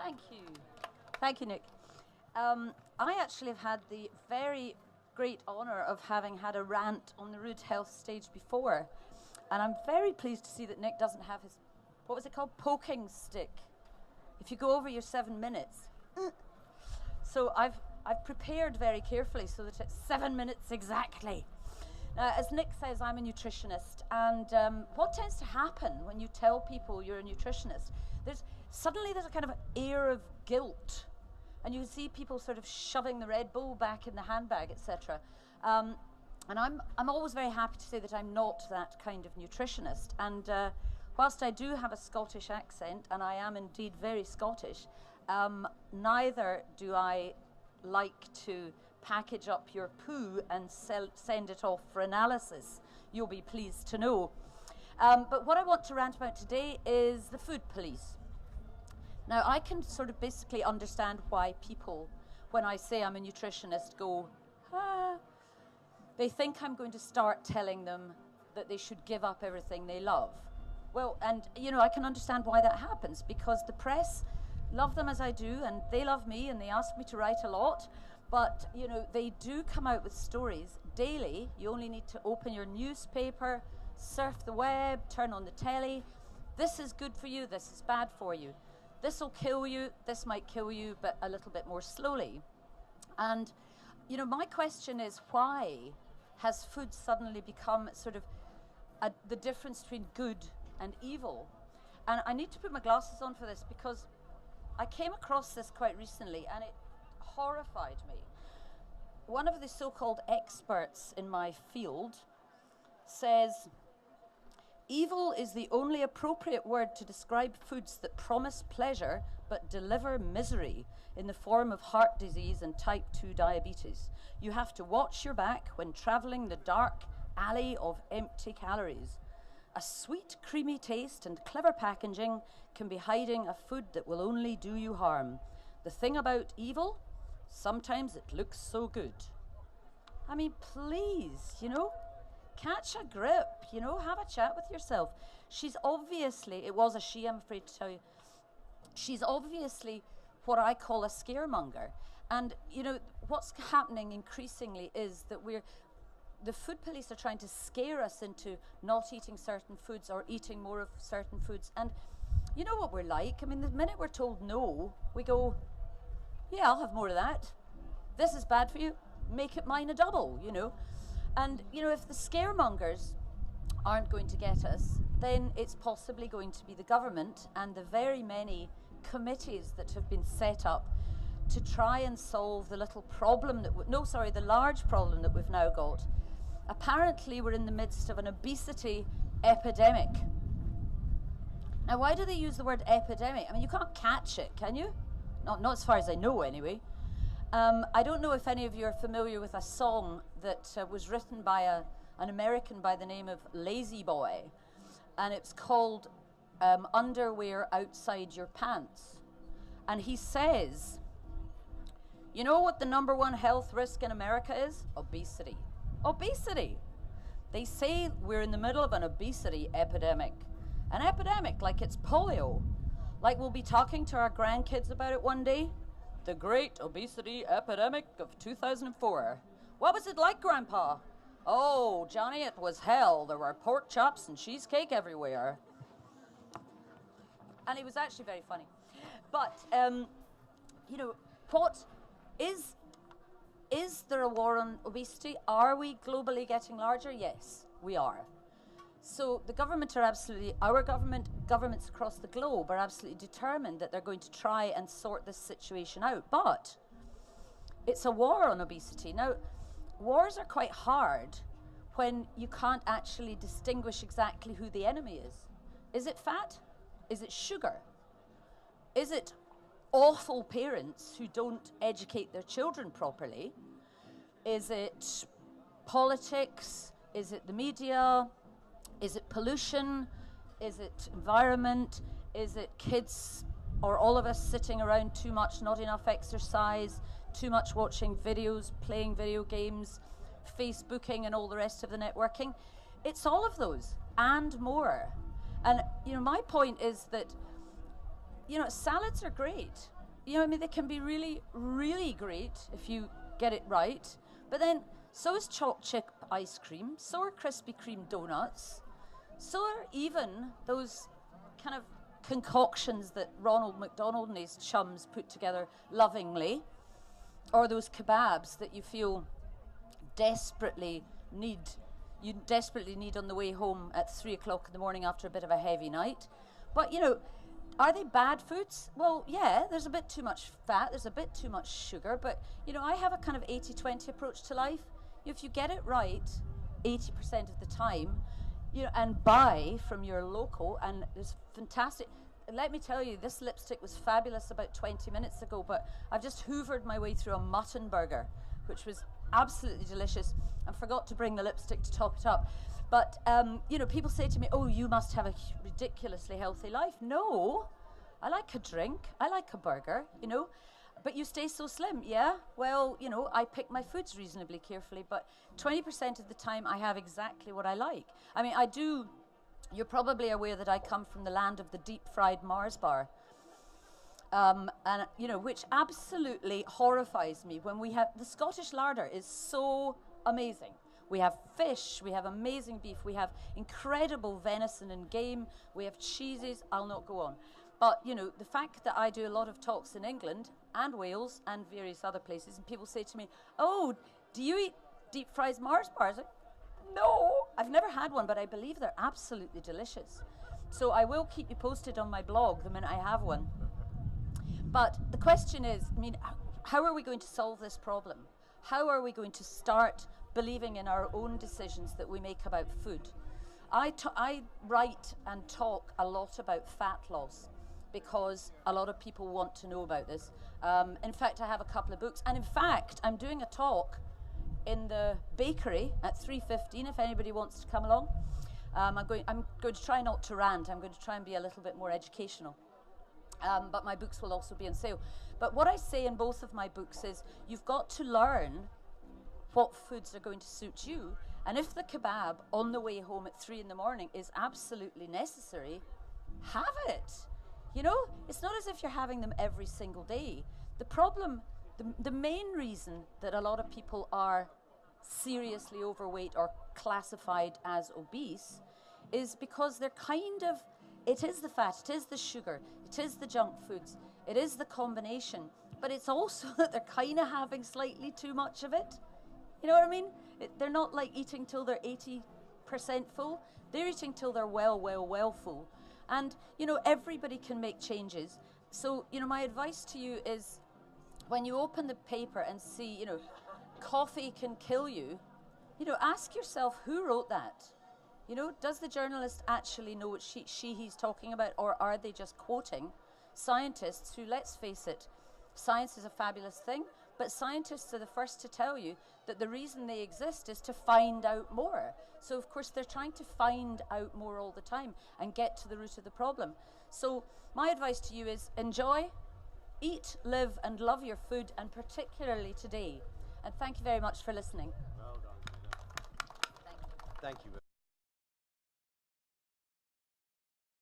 Thank you. Thank you, Nick. I actually have had the very great honour of having had a rant on the Rude Health stage before. And I'm very pleased to see that Nick doesn't have his, what was it called? Poking stick. If you go over your 7 minutes. So I've prepared very carefully so that it's 7 minutes exactly. As Nick says, I'm a nutritionist, and what tends to happen when you tell people you're a nutritionist, suddenly there's a kind of air of guilt, and you see people sort of shoving the Red Bull back in the handbag, etc. And I'm always very happy to say that I'm not that kind of nutritionist. And whilst I do have a Scottish accent, and I am indeed very Scottish, neither do I like to package up your poo and send it off for analysis, you'll be pleased to know. But what I want to rant about today is the food police. Now, I can sort of basically understand why people, when I say I'm a nutritionist, go, ah. They think I'm going to start telling them that they should give up everything they love. Well, and I can understand why that happens, because the press love them as I do, and they love me, and they ask me to write a lot. But, they do come out with stories daily. You only need to open your newspaper, surf the web, turn on the telly. This is good for you, this is bad for you. This will kill you, this might kill you, but a little bit more slowly. And, my question is, why has food suddenly become sort of the difference between good and evil? And I need to put my glasses on for this, because I came across this quite recently, and it horrified me. One of the so-called experts in my field says, evil is the only appropriate word to describe foods that promise pleasure but deliver misery in the form of heart disease and type 2 diabetes. You have to watch your back when traveling the dark alley of empty calories. A sweet, creamy taste and clever packaging can be hiding a food that will only do you harm. The thing about evil, sometimes it looks so good. I mean, please, catch a grip, have a chat with yourself. She's obviously, it was a she, I'm afraid to tell you, she's obviously what I call a scaremonger. And, what's happening increasingly is that the food police are trying to scare us into not eating certain foods or eating more of certain foods. And you know what we're like? I mean, the minute we're told no, we go, yeah, I'll have more of that. This is bad for you. Make it mine a double, And, if the scaremongers aren't going to get us, then it's possibly going to be the government and the very many committees that have been set up to try and solve the little problem the large problem that we've now got. Apparently, we're in the midst of an obesity epidemic. Now, why do they use the word epidemic? I mean, you can't catch it, can you? Not as far as I know, anyway. I don't know if any of you are familiar with a song that was written by an American by the name of Lazy Boy, and it's called Underwear Outside Your Pants. And he says, you know what the #1 health risk in America is? Obesity. Obesity. They say we're in the middle of an obesity epidemic. An epidemic like it's polio. Like we'll be talking to our grandkids about it one day. The great obesity epidemic of 2004. What was it like, Grandpa? Oh, Johnny, it was hell. There were pork chops and cheesecake everywhere. And it was actually very funny. But, what is there a war on obesity? Are we globally getting larger? Yes, we are. So the government our governments across the globe are absolutely determined that they're going to try and sort this situation out. But it's a war on obesity. Now, wars are quite hard when you can't actually distinguish exactly who the enemy is. Is it fat? Is it sugar? Is it awful parents who don't educate their children properly? Is it politics? Is it the media? Is it pollution? Is it environment? Is it kids or all of us sitting around too much, not enough exercise, too much watching videos, playing video games, Facebooking and all the rest of the networking? It's all of those and more. And my point is that you know, salads are great. You know, I mean, they can be really, really great if you get it right. But then, so is chocolate chip ice cream, so are Krispy Kreme donuts, so are even those kind of concoctions that Ronald McDonald and his chums put together lovingly, or those kebabs that you feel desperately need on the way home at 3 o'clock in the morning after a bit of a heavy night. But, you know, are they bad foods? Well, yeah, there's a bit too much fat, there's a bit too much sugar, but, you know, I have a kind of 80-20 approach to life. If you get it right 80% of the time, you know, and buy from your local, and it's fantastic. Let me tell you, this lipstick was fabulous about 20 minutes ago, but I've just hoovered my way through a mutton burger, which was absolutely delicious, and forgot to bring the lipstick to top it up. But, you know, people say to me, oh, you must have a ridiculously healthy life. No, I like a drink, I like a burger, you know, but you stay so slim. Yeah, well, you know, I pick my foods reasonably carefully, but 20% of the time I have exactly what I like. I mean, I do, you're probably aware that I come from the land of the deep-fried Mars bar. And, you know, which absolutely horrifies me when we have, the Scottish larder is so amazing. We have fish, we have amazing beef, we have incredible venison and game, we have cheeses, I'll not go on. But, you know, the fact that I do a lot of talks in England and Wales and various other places, and people say to me, oh, do you eat deep fried Mars bars? Like, no, I've never had one, but I believe they're absolutely delicious. So I will keep you posted on my blog the minute I have one. But the question is, I mean, how are we going to solve this problem? How are we going to start believing in our own decisions that we make about food? I write and talk a lot about fat loss because a lot of people want to know about this. In fact, I have a couple of books. And in fact, I'm doing a talk in the bakery at 3:15 if anybody wants to come along. I'm going to try not to rant. I'm going to try and be a little bit more educational. But my books will also be on sale. But what I say in both of my books is you've got to learn what foods are going to suit you. And if the kebab on the way home at 3 in the morning is absolutely necessary, have it. You know, it's not as if you're having them every single day. The problem, the main reason that a lot of people are seriously overweight or classified as obese is because they're kind of, it is the fat, it is the sugar, it is the junk foods, it is the combination, but it's also that they're kind of having slightly too much of it. You know what I mean? They're not like eating till they're 80% full. They're eating till they're well full. And, you know, everybody can make changes. So, you know, my advice to you is when you open the paper and see, you know, coffee can kill you, you know, ask yourself who wrote that? You know, does the journalist actually know what he's talking about, or are they just quoting scientists who, let's face it, science is a fabulous thing, but scientists are the first to tell you that the reason they exist is to find out more. So, of course, they're trying to find out more all the time and get to the root of the problem. So, my advice to you is enjoy, eat, live, and love your food, and particularly today. And thank you very much for listening. Well done. Thank you. Thank you.